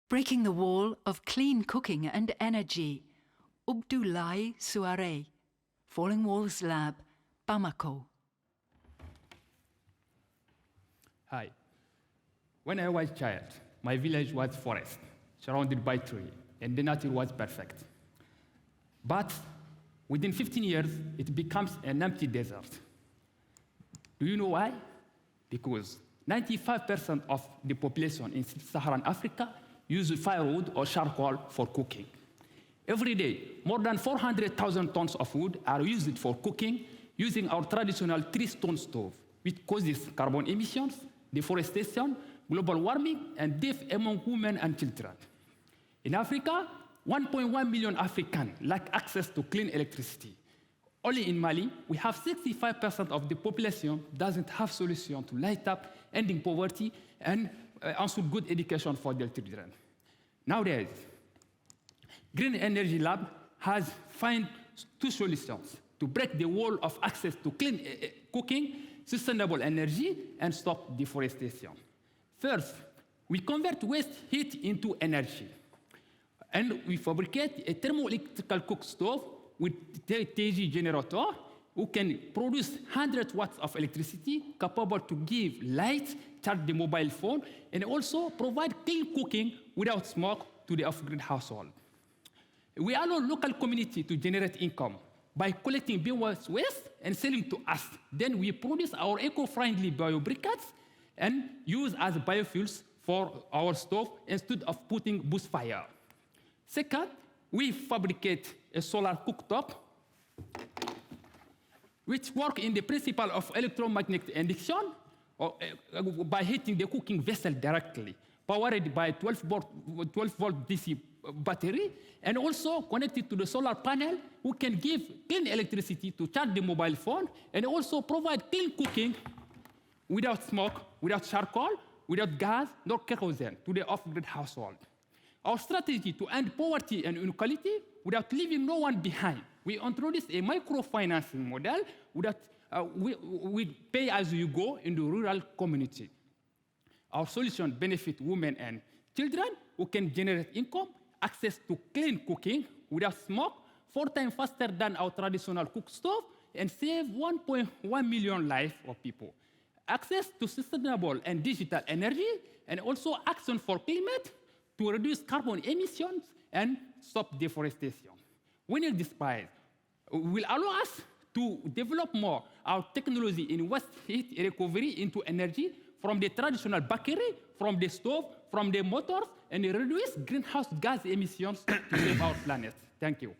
Breaking the wall of clean cooking and energy. Abdoulaye Souare, Falling Walls Lab, Bamako. Hi. When I was a child, my village was forest, surrounded by trees, and the nature was perfect. But within 15 years, it becomes an empty desert. Do you know why? Because 95% of the population in sub-Saharan Africa use firewood or charcoal for cooking. Every day, more than 400,000 tons of wood are used for cooking using our traditional three-stone stove, which causes carbon emissions, deforestation, global warming, and death among women and children. In Africa, 1.1 million Africans lack access to clean electricity. Only in Mali, we have 65% of the population doesn't have solution to light up, ending poverty, and also good education for their children. Nowadays, Green Energy Lab has found two solutions to break the wall of access to clean cooking, sustainable energy, and stop deforestation. First, we convert waste heat into energy. And we fabricate a thermoelectrical cook stove with TG generator who can produce 100 watts of electricity capable to give light, charge the mobile phone, and also provide clean cooking without smoke to the off-grid household. We allow local community to generate income by collecting biomass waste and selling to us. Then we produce our eco-friendly biobriquettes and use as biofuels for our stove instead of putting bush fire. Second, we fabricate a solar cooktop which works in the principle of electromagnetic induction by heating the cooking vessel directly, powered by 12-volt DC battery, and also connected to the solar panel, who can give clean electricity to charge the mobile phone, and also provide clean cooking without smoke, without charcoal, without gas, nor kerosene to the off-grid household. Our strategy to end poverty and inequality without leaving no one behind. We introduced a microfinancing model that we pay as you go in the rural community. Our solution benefits women and children who can generate income, access to clean cooking without smoke, 4 times faster than our traditional cook stove, and save 1.1 million lives of people. Access to sustainable and digital energy, and also action for climate to reduce carbon emissions and stop deforestation. Winning this prize will allow us to develop more our technology in waste heat recovery into energy from the traditional bakery, from the stove, from the motors, and reduce greenhouse gas emissions to save our planet. Thank you.